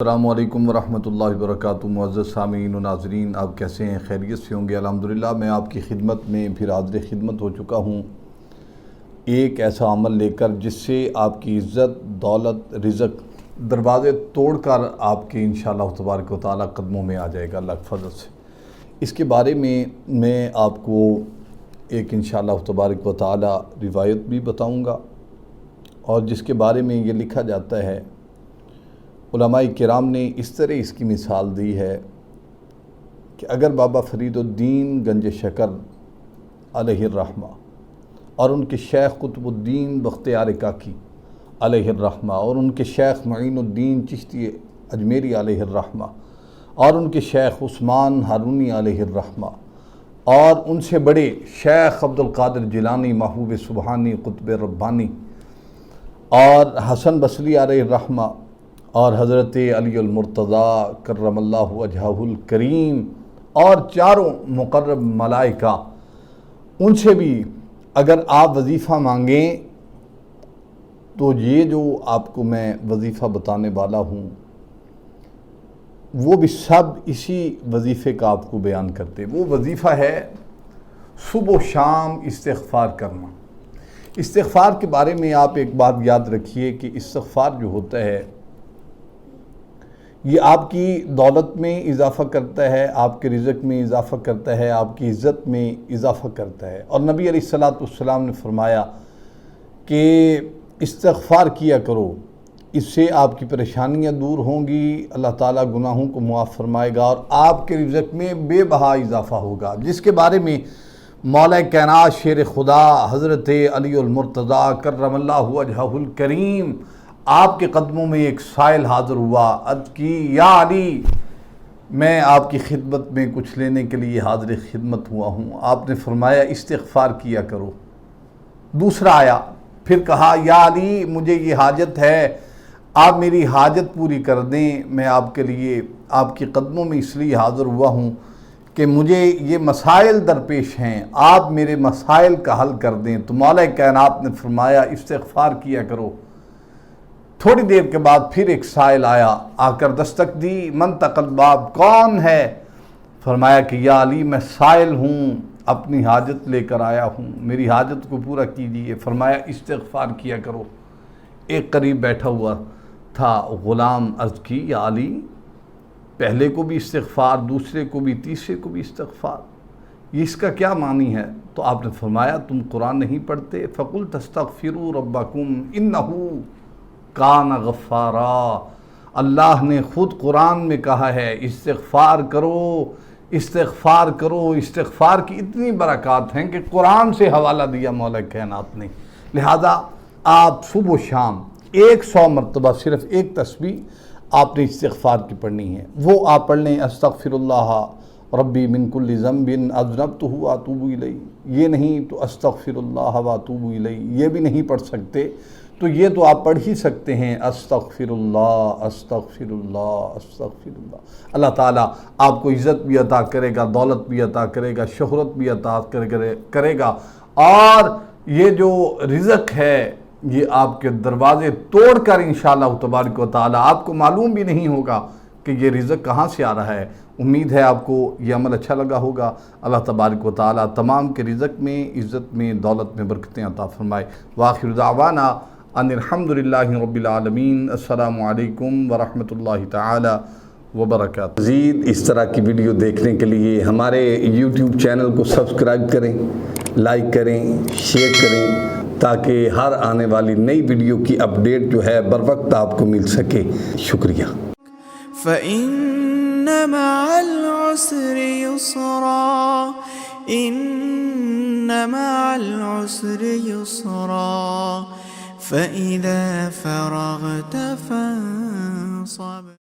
السلام علیکم ورحمۃ اللہ وبرکاتہ۔ معزز سامعین و ناظرین، آپ کیسے ہیں؟ خیریت سے ہوں گے؟ الحمدللہ میں آپ کی خدمت میں پھر حاضر خدمت ہو چکا ہوں، ایک ایسا عمل لے کر جس سے آپ کی عزت، دولت، رزق دروازے توڑ کر آپ کے انشاءاللہ تبارک و تعالیٰ قدموں میں آ جائے گا اللہ کے فضل سے۔ اس کے بارے میں آپ کو ایک انشاءاللہ تبارک و تعالیٰ روایت بھی بتاؤں گا، اور جس کے بارے میں یہ لکھا جاتا ہے، علماء کرام نے اس طرح اس کی مثال دی ہے کہ اگر بابا فرید الدین گنج شکر علیہ الرحمہ اور ان کے شیخ قطب الدین بختیار کاکی علیہ الرحمہ اور ان کے شیخ معین الدین چشتی اجمیری علیہ الرحمہ اور ان کے شیخ عثمان ہارونی علیہ الرحمہ اور ان سے بڑے شیخ عبد القادر جیلانی محبوب سبحانی قطب ربانی اور حسن بصری علیہ الرحمہ اور حضرت علی المرتضیٰ کرم اللہ وجہہ الکریم اور چاروں مقرب ملائکہ، ان سے بھی اگر آپ وظیفہ مانگیں تو یہ جو آپ کو میں وظیفہ بتانے والا ہوں وہ بھی سب اسی وظیفے کا آپ کو بیان کرتے۔ وہ وظیفہ ہے صبح و شام استغفار کرنا۔ استغفار کے بارے میں آپ ایک بات یاد رکھیے کہ استغفار جو ہوتا ہے یہ آپ کی دولت میں اضافہ کرتا ہے، آپ کے رزق میں اضافہ کرتا ہے، آپ کی عزت میں اضافہ کرتا ہے۔ اور نبی علیہ السلام نے فرمایا کہ استغفار کیا کرو، اس سے آپ کی پریشانیاں دور ہوں گی، اللہ تعالیٰ گناہوں کو معاف فرمائے گا اور آپ کے رزق میں بے بہا اضافہ ہوگا، جس کے بارے میں مولا کائنات شیر خدا حضرت علی المرتضیٰ کرم اللہ وجہہ الکریم آپ کے قدموں میں ایک سائل حاضر ہوا، عرض کی یا علی میں آپ کی خدمت میں کچھ لینے کے لیے حاضر خدمت ہوا ہوں۔ آپ نے فرمایا استغفار کیا کرو۔ دوسرا آیا، پھر کہا یا علی مجھے یہ حاجت ہے، آپ میری حاجت پوری کر دیں، میں آپ کے لیے آپ کے قدموں میں اس لیے حاضر ہوا ہوں کہ مجھے یہ مسائل درپیش ہیں، آپ میرے مسائل کا حل کر دیں۔ تو مولا کائنات نے فرمایا استغفار کیا کرو۔ تھوڑی دیر کے بعد پھر ایک سائل آیا، آ کر دستک دی، من تقل باب، کون ہے؟ فرمایا کہ یا علی میں سائل ہوں، اپنی حاجت لے کر آیا ہوں، میری حاجت کو پورا کیجیے۔ فرمایا استغفار کیا کرو۔ ایک قریب بیٹھا ہوا تھا غلام، عرض کی یا علی پہلے کو بھی استغفار، دوسرے کو بھی، تیسرے کو بھی استغفار، یہ اس کا کیا معنی ہے؟ تو آپ نے فرمایا تم قرآن نہیں پڑھتے؟ فَقُلْ تَسْتَغْفِرُوا رَبَّكُمْ إِنَّهُ کان غفارا، اللہ نے خود قرآن میں کہا ہے استغفار کرو، استغفار کرو۔ استغفار کی اتنی برکات ہیں کہ قرآن سے حوالہ دیا مولا کائنات نے۔ لہذا آپ صبح و شام 100 مرتبہ صرف ایک تسبیح آپ نے استغفار کی پڑھنی ہے، وہ آپ پڑھ لیں، استغفر اللہ ربی من کل ذنب اذنبتہ واتوب الیہ، یہ نہیں تو استغفر اللہ واتوب الیہ، یہ بھی نہیں پڑھ سکتے تو یہ تو آپ پڑھ ہی سکتے ہیں، استغفر اللہ استغفر اللہ استغفر اللہ۔ اللہ تعالیٰ آپ کو عزت بھی عطا کرے گا، دولت بھی عطا کرے گا، شہرت بھی عطا کرے گا، اور یہ جو رزق ہے یہ آپ کے دروازے توڑ کر انشاءاللہ تبارک و تعالیٰ آپ کو معلوم بھی نہیں ہوگا کہ یہ رزق کہاں سے آ رہا ہے۔ امید ہے آپ کو یہ عمل اچھا لگا ہوگا۔ اللہ تبارک و تعالیٰ تمام کے رزق میں، عزت میں، دولت میں برکتیں عطا فرمائے۔ وآخر دعوانا ان الحمدللہ رب العالمین۔ السلام علیکم ورحمۃ اللہ تعالی وبرکاتہ۔ مزید اس طرح کی ویڈیو دیکھنے کے لیے ہمارے یوٹیوب چینل کو سبسکرائب کریں، لائک کریں، شیئر کریں، تاکہ ہر آنے والی نئی ویڈیو کی اپڈیٹ جو ہے بر وقت آپ کو مل سکے۔ شکریہ۔ فَإِنَّ مَعَ الْعُسْرِ يُسْرًا، إِنَّ مَعَ الْعُسْرِ يُسْرًا، فَإِذَا فَرَغْتَ فَانصَبْ